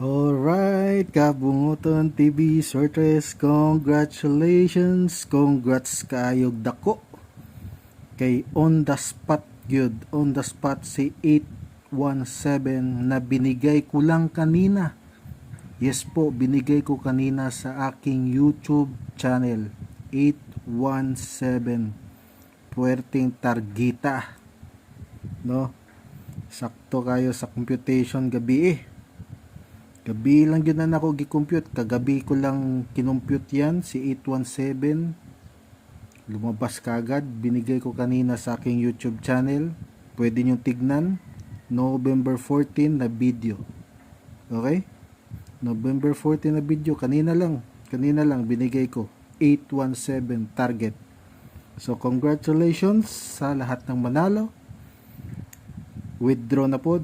Alright, Kabunguton TV Sortres, congratulations, congrats kaayog dako kay on the spot si 817 na binigay ko lang kanina. Yes po, binigay ko kanina sa aking YouTube channel. 817 Puerting Targita, no? Sakto kayo sa computation gabi Gabi lang yun na ako gi-compute. Kagabi ko lang kinumpute yan, si 817. Lumabas kagad. Binigay ko kanina sa aking YouTube channel. Pwede nyo tignan. November 14 na video. Okay? November 14 na video. Kanina lang binigay ko. 817 target. So, congratulations sa lahat ng manalo. Withdraw na pod.